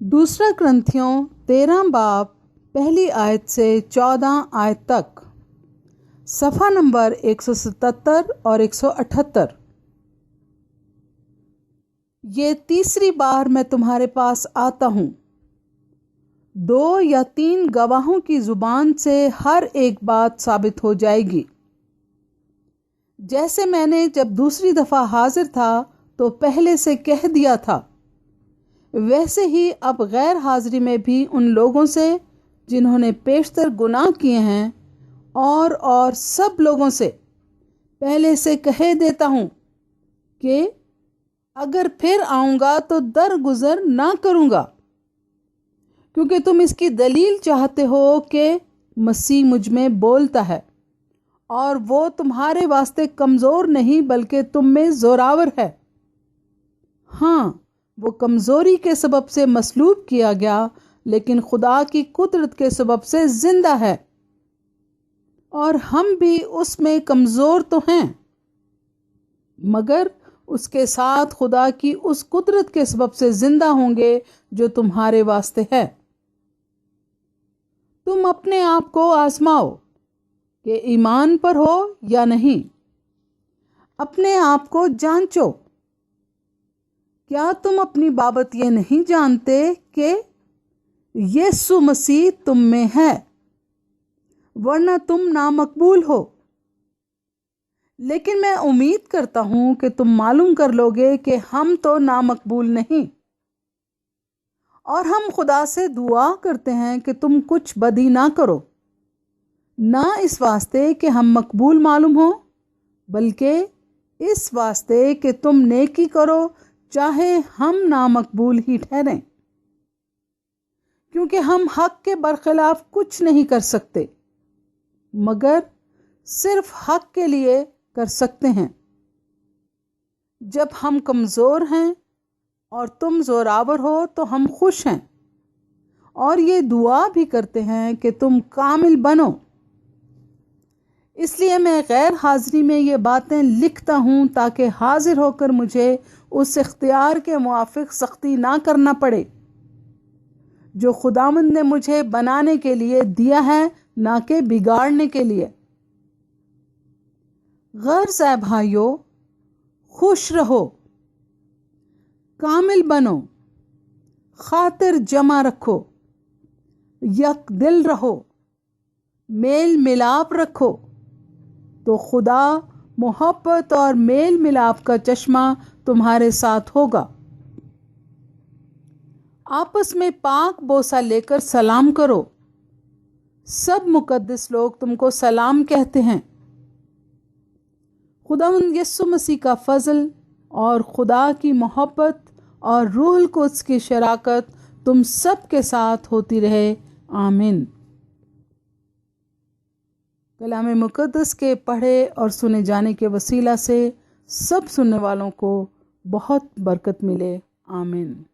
दूसरा ग्रंथियों 13 बाब पहली आयत से 14 आयत तक, सफ़ा नंबर 177 और 178। ये तीसरी बार मैं तुम्हारे पास आता हूँ। 2 या 3 गवाहों की जुबान से हर एक बात साबित हो जाएगी। जैसे मैंने जब दूसरी दफ़ा हाजिर था तो पहले से कह दिया था, वैसे ही अब गैर हाजिरी में भी उन लोगों से जिन्होंने पेशतर गुनाह किए हैं और सब लोगों से पहले से कह देता हूँ कि अगर फिर आऊँगा तो दरगुजर ना करूँगा, क्योंकि तुम इसकी दलील चाहते हो कि मसीह मुझ में बोलता है और वो तुम्हारे वास्ते कमज़ोर नहीं बल्कि तुम में ज़ोरावर है। हाँ, वो कमज़ोरी के सबब से मसलूब किया गया, लेकिन खुदा की कुदरत के सबब से ज़िंदा है। और हम भी उसमें कमज़ोर तो हैं, मगर उसके साथ खुदा की उस कुदरत के सबब से ज़िंदा होंगे जो तुम्हारे वास्ते है। तुम अपने आप को आजमाओ कि ईमान पर हो या नहीं। अपने आप को जांचो। क्या तुम अपनी बाबत ये नहीं जानते कि यीशु मसीह तुम में है, वरना तुम नामकबूल हो। लेकिन मैं उम्मीद करता हूं कि तुम मालूम कर लोगे कि हम तो नामकबूल नहीं, और हम खुदा से दुआ करते हैं कि तुम कुछ बदी ना करो, ना इस वास्ते कि हम मकबूल मालूम हो, बल्कि इस वास्ते कि तुम नेकी करो, चाहे हम नामकबूल ही ठहरें। क्योंकि हम हक के बरखिलाफ कुछ नहीं कर सकते, मगर सिर्फ हक के लिए कर सकते हैं। जब हम कमज़ोर हैं और तुम ज़ोरावर हो तो हम खुश हैं, और ये दुआ भी करते हैं कि तुम कामिल बनो। इसलिए मैं गैर हाजिरी में ये बातें लिखता हूँ ताकि हाजिर होकर मुझे उस इख्तियार के मुआफिक सख्ती ना करना पड़े जो खुदावंद ने मुझे बनाने के लिए दिया है, ना कि बिगाड़ने के लिए। गर्ज है भाइयों, खुश रहो, कामिल बनो, खातिर जमा रखो, यक दिल रहो, मेल मिलाप रखो, तो खुदा मोहब्बत और मेल मिलाप का चश्मा तुम्हारे साथ होगा। आपस में पाक बोसा लेकर सलाम करो। सब मुकद्दस लोग तुमको सलाम कहते हैं। खुदावंद यीशु मसीह का फजल और खुदा की मोहब्बत और रूहुल कुद्स की शराकत तुम सब के साथ होती रहे। आमीन। कलाम मुकद्दस के पढ़े और सुने जाने के वसीला से सब सुनने वालों को बहुत बरकत मिले। आमीन।